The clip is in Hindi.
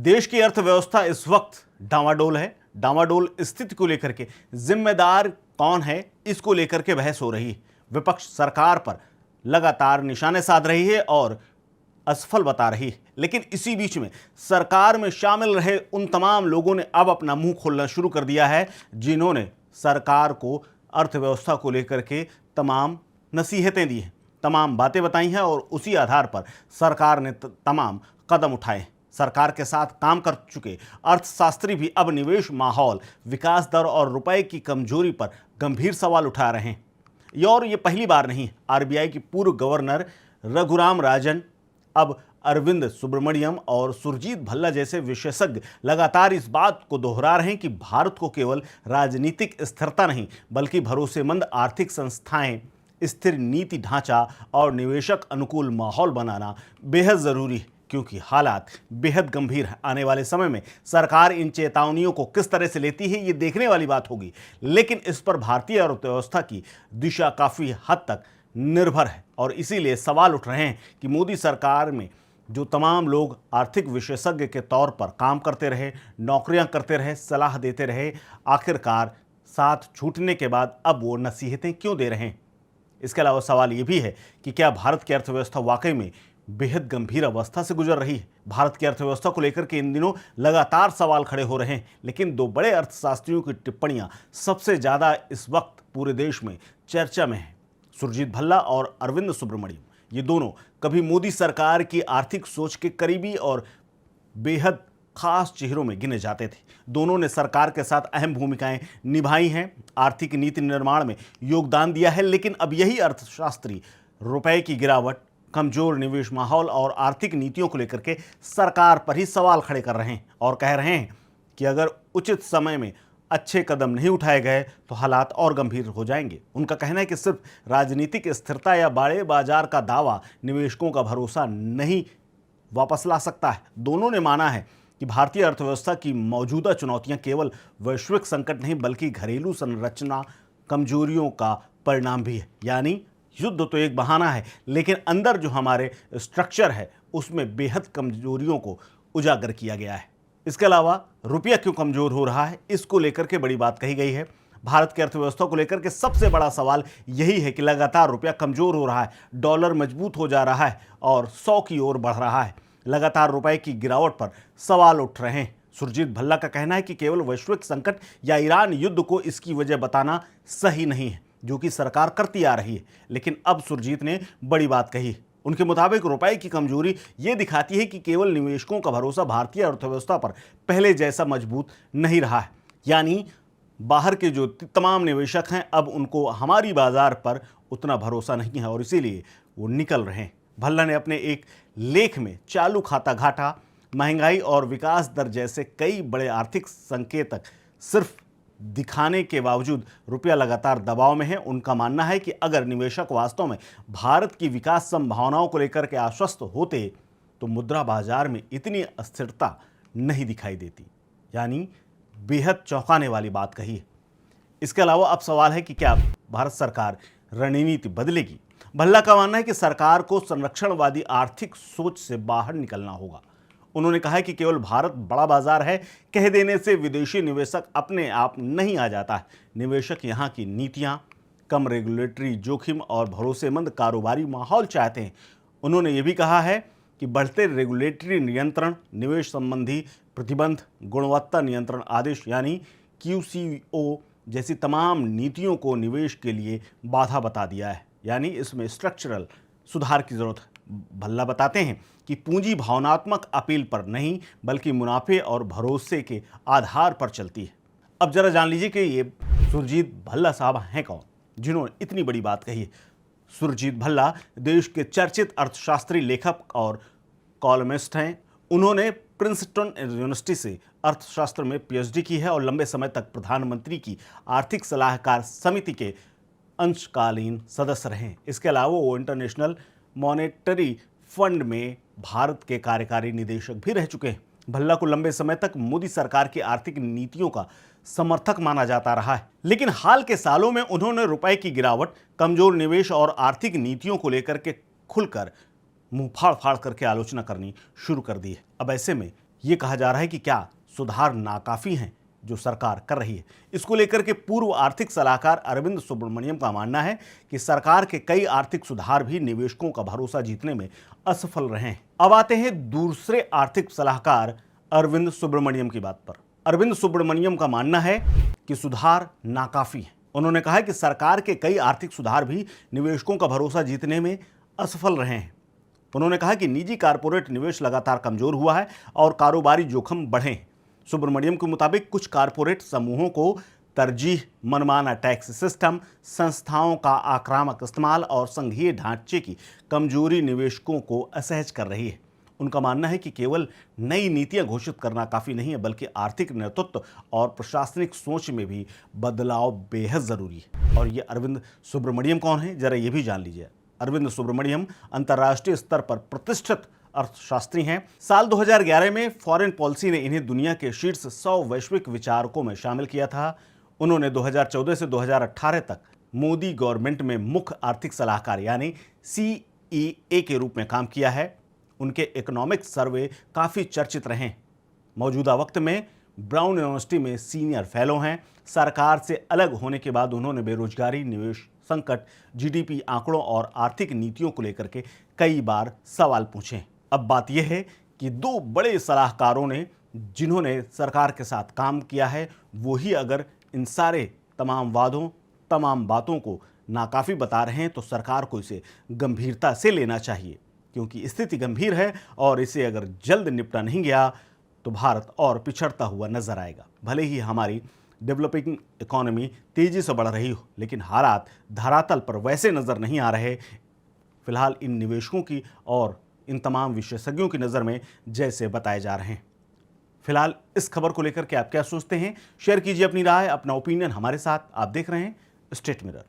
देश की अर्थव्यवस्था इस वक्त डामाडोल है। डामाडोल स्थिति को लेकर के जिम्मेदार कौन है, इसको लेकर के बहस हो रही है। विपक्ष सरकार पर लगातार निशाने साध रही है और असफल बता रही है। लेकिन इसी बीच में सरकार में शामिल रहे उन तमाम लोगों ने अब अपना मुंह खोलना शुरू कर दिया है, जिन्होंने सरकार को अर्थव्यवस्था को लेकर के तमाम नसीहतें दी हैं, तमाम बातें बताई हैं और उसी आधार पर सरकार ने तमाम कदम उठाए। सरकार के साथ काम कर चुके अर्थशास्त्री भी अब निवेश माहौल, विकास दर और रुपए की कमजोरी पर गंभीर सवाल उठा रहे हैं। और ये पहली बार नहीं। आरबीआई की पूर्व गवर्नर रघुराम राजन, अब अरविंद सुब्रमण्यम और सुरजीत भल्ला जैसे विशेषज्ञ लगातार इस बात को दोहरा रहे हैं कि भारत को केवल राजनीतिक स्थिरता नहीं बल्कि भरोसेमंद आर्थिक संस्थाएं, स्थिर नीति ढांचा और निवेशक अनुकूल माहौल बनाना बेहद जरूरी है, क्योंकि हालात बेहद गंभीर हैं। आने वाले समय में सरकार इन चेतावनियों को किस तरह से लेती है, ये देखने वाली बात होगी। लेकिन इस पर भारतीय अर्थव्यवस्था की दिशा काफी हद तक निर्भर है और इसीलिए सवाल उठ रहे हैं कि मोदी सरकार में जो तमाम लोग आर्थिक विशेषज्ञ के तौर पर काम करते रहे, नौकरियां करते रहे, सलाह देते रहे, आखिरकार साथ छूटने के बाद अब वो नसीहतें क्यों दे रहे हैं। इसके अलावा सवाल ये भी है कि क्या भारत की अर्थव्यवस्था वाकई में बेहद गंभीर अवस्था से गुजर रही है। भारत की अर्थव्यवस्था को लेकर के इन दिनों लगातार सवाल खड़े हो रहे हैं, लेकिन दो बड़े अर्थशास्त्रियों की टिप्पणियां सबसे ज्यादा इस वक्त पूरे देश में चर्चा में हैं। सुरजीत भल्ला और अरविंद सुब्रमण्यम, ये दोनों कभी मोदी सरकार की आर्थिक सोच के करीबी और बेहद खास चेहरों में गिने जाते थे। दोनों ने सरकार के साथ अहम भूमिकाएं निभाई हैं, आर्थिक नीति निर्माण में योगदान दिया है। लेकिन अब यही अर्थशास्त्री रुपए की गिरावट, कमजोर निवेश माहौल और आर्थिक नीतियों को लेकर के सरकार पर ही सवाल खड़े कर रहे हैं और कह रहे हैं कि अगर उचित समय में अच्छे कदम नहीं उठाए गए तो हालात और गंभीर हो जाएंगे। उनका कहना है कि सिर्फ राजनीतिक स्थिरता या बड़े बाजार का दावा निवेशकों का भरोसा नहीं वापस ला सकता है। दोनों ने माना है कि भारतीय अर्थव्यवस्था की मौजूदा चुनौतियां केवल वैश्विक संकट नहीं बल्कि घरेलू संरचना कमजोरियों का परिणाम भी है। यानी युद्ध तो एक बहाना है, लेकिन अंदर जो हमारे स्ट्रक्चर है उसमें बेहद कमजोरियों को उजागर किया गया है। इसके अलावा रुपया क्यों कमजोर हो रहा है, इसको लेकर के बड़ी बात कही गई है। भारत की अर्थव्यवस्था को लेकर के सबसे बड़ा सवाल यही है कि लगातार रुपया कमजोर हो रहा है, डॉलर मजबूत हो जा रहा है और 100 की ओर बढ़ रहा है। लगातार रुपए की गिरावट पर सवाल उठ रहे हैं। सुरजीत भल्ला का कहना है कि केवल वैश्विक संकट या ईरान युद्ध को इसकी वजह बताना सही नहीं है, जो कि सरकार करती आ रही है। लेकिन अब सुरजीत ने बड़ी बात कही। उनके मुताबिक रुपए की कमजोरी ये दिखाती है कि केवल निवेशकों का भरोसा भारतीय अर्थव्यवस्था पर पहले जैसा मजबूत नहीं रहा है। यानी बाहर के जो तमाम निवेशक हैं अब उनको हमारी बाजार पर उतना भरोसा नहीं है और इसीलिए वो निकल रहे हैं। भल्ला ने अपने एक लेख में चालू खाता घाटा, महंगाई और विकास दर जैसे कई बड़े आर्थिक संकेतक सिर्फ दिखाने के बावजूद रुपया लगातार दबाव में है। उनका मानना है कि अगर निवेशक वास्तव में भारत की विकास संभावनाओं को लेकर के आश्वस्त होते तो मुद्रा बाजार में इतनी अस्थिरता नहीं दिखाई देती। यानी बेहद चौंकाने वाली बात कही है। इसके अलावा अब सवाल है कि क्या भारत सरकार रणनीति बदलेगी। भल्ला का मानना है कि सरकार को संरक्षणवादी आर्थिक सोच से बाहर निकलना होगा। उन्होंने कहा है कि केवल भारत बड़ा बाजार है कह देने से विदेशी निवेशक अपने आप नहीं आ जाता है। निवेशक यहाँ की नीतियाँ, कम रेगुलेटरी जोखिम और भरोसेमंद कारोबारी माहौल चाहते हैं। उन्होंने ये भी कहा है कि बढ़ते रेगुलेटरी नियंत्रण, निवेश संबंधी प्रतिबंध, गुणवत्ता नियंत्रण आदेश यानी QCO जैसी तमाम नीतियों को निवेश के लिए बाधा बता दिया है। यानी इसमें स्ट्रक्चरल सुधार की जरूरत है। भल्ला बताते हैं कि पूंजी भावनात्मक अपील पर नहीं बल्कि मुनाफे और भरोसे के आधार पर चलती है। अब जरा जान लीजिए कि ये सुरजीत भल्ला साहब हैं कौन, जिन्होंने इतनी बड़ी बात कही है। सुरजीत भल्ला देश के चर्चित अर्थशास्त्री, लेखक और कॉलमिस्ट हैं। उन्होंने प्रिंसटन यूनिवर्सिटी से अर्थशास्त्र में PhD की है और लंबे समय तक प्रधानमंत्री की आर्थिक सलाहकार समिति के अंशकालीन सदस्य रहे। इसके अलावा वो इंटरनेशनल मॉनेटरी फंड में भारत के कार्यकारी निदेशक भी रह चुके हैं। भल्ला को लंबे समय तक मोदी सरकार की आर्थिक नीतियों का समर्थक माना जाता रहा है, लेकिन हाल के सालों में उन्होंने रुपए की गिरावट, कमजोर निवेश और आर्थिक नीतियों को लेकर के खुलकर मुंह फाड़ फाड़ करके आलोचना करनी शुरू कर दी है। अब ऐसे में ये कहा जा रहा है कि क्या सुधार नाकाफी हैं जो सरकार कर रही है। इसको लेकर के पूर्व आर्थिक सलाहकार अरविंद सुब्रमण्यम का मानना है कि सरकार के कई आर्थिक सुधार भी निवेशकों का भरोसा जीतने में असफल रहे हैं। अब आते हैं दूसरे आर्थिक सलाहकार अरविंद सुब्रमण्यम की बात पर। अरविंद सुब्रमण्यम का मानना है कि सुधार नाकाफी है। उन्होंने कहा कि सरकार के कई आर्थिक सुधार भी निवेशकों का भरोसा जीतने में असफल रहे हैं। उन्होंने कहा कि निजी कारपोरेट निवेश लगातार कमजोर हुआ है और कारोबारी जोखिम बढ़े हैं। सुब्रमण्यम के मुताबिक कुछ कारपोरेट समूहों को तरजीह, मनमाना टैक्स सिस्टम, संस्थाओं का आक्रामक इस्तेमाल और संघीय ढांचे की कमजोरी निवेशकों को असहज कर रही है। उनका मानना है कि केवल नई नीतियां घोषित करना काफी नहीं है, बल्कि आर्थिक नेतृत्व और प्रशासनिक सोच में भी बदलाव बेहद जरूरी है। और ये अरविंद सुब्रमण्यम कौन है, जरा ये भी जान लीजिए। अरविंद सुब्रमण्यम अंतर्राष्ट्रीय स्तर पर प्रतिष्ठित अर्थशास्त्री हैं। साल 2011 में फॉरेन पॉलिसी ने इन्हें दुनिया के शीर्ष 100 वैश्विक विचारकों में शामिल किया था। उन्होंने 2014 से 2018 तक मोदी गवर्नमेंट में मुख्य आर्थिक सलाहकार यानी CEA के रूप में काम किया है। उनके इकोनॉमिक सर्वे काफ़ी चर्चित रहे। मौजूदा वक्त में ब्राउन यूनिवर्सिटी में सीनियर फेलो हैं। सरकार से अलग होने के बाद उन्होंने बेरोजगारी, निवेश संकट, GDP आंकड़ों और आर्थिक नीतियों को लेकर के कई बार सवाल पूछे। अब बात यह है कि दो बड़े सलाहकारों ने जिन्होंने सरकार के साथ काम किया है, वही अगर इन सारे तमाम वादों, तमाम बातों को नाकाफी बता रहे हैं तो सरकार को इसे गंभीरता से लेना चाहिए, क्योंकि स्थिति गंभीर है और इसे अगर जल्द निपटा नहीं गया तो भारत और पिछड़ता हुआ नजर आएगा। भले ही हमारी डेवलपिंग इकोनॉमी तेजी से बढ़ रही हो, लेकिन हालात धरातल पर वैसे नजर नहीं आ रहे फिलहाल इन निवेशकों की और इन तमाम विशेषज्ञों की नज़र में जैसे बताए जा रहे हैं। फिलहाल इस खबर को लेकर के आप क्या सोचते हैं, शेयर कीजिए अपनी राय, अपना ओपिनियन हमारे साथ। आप देख रहे हैं स्टेट मिरर।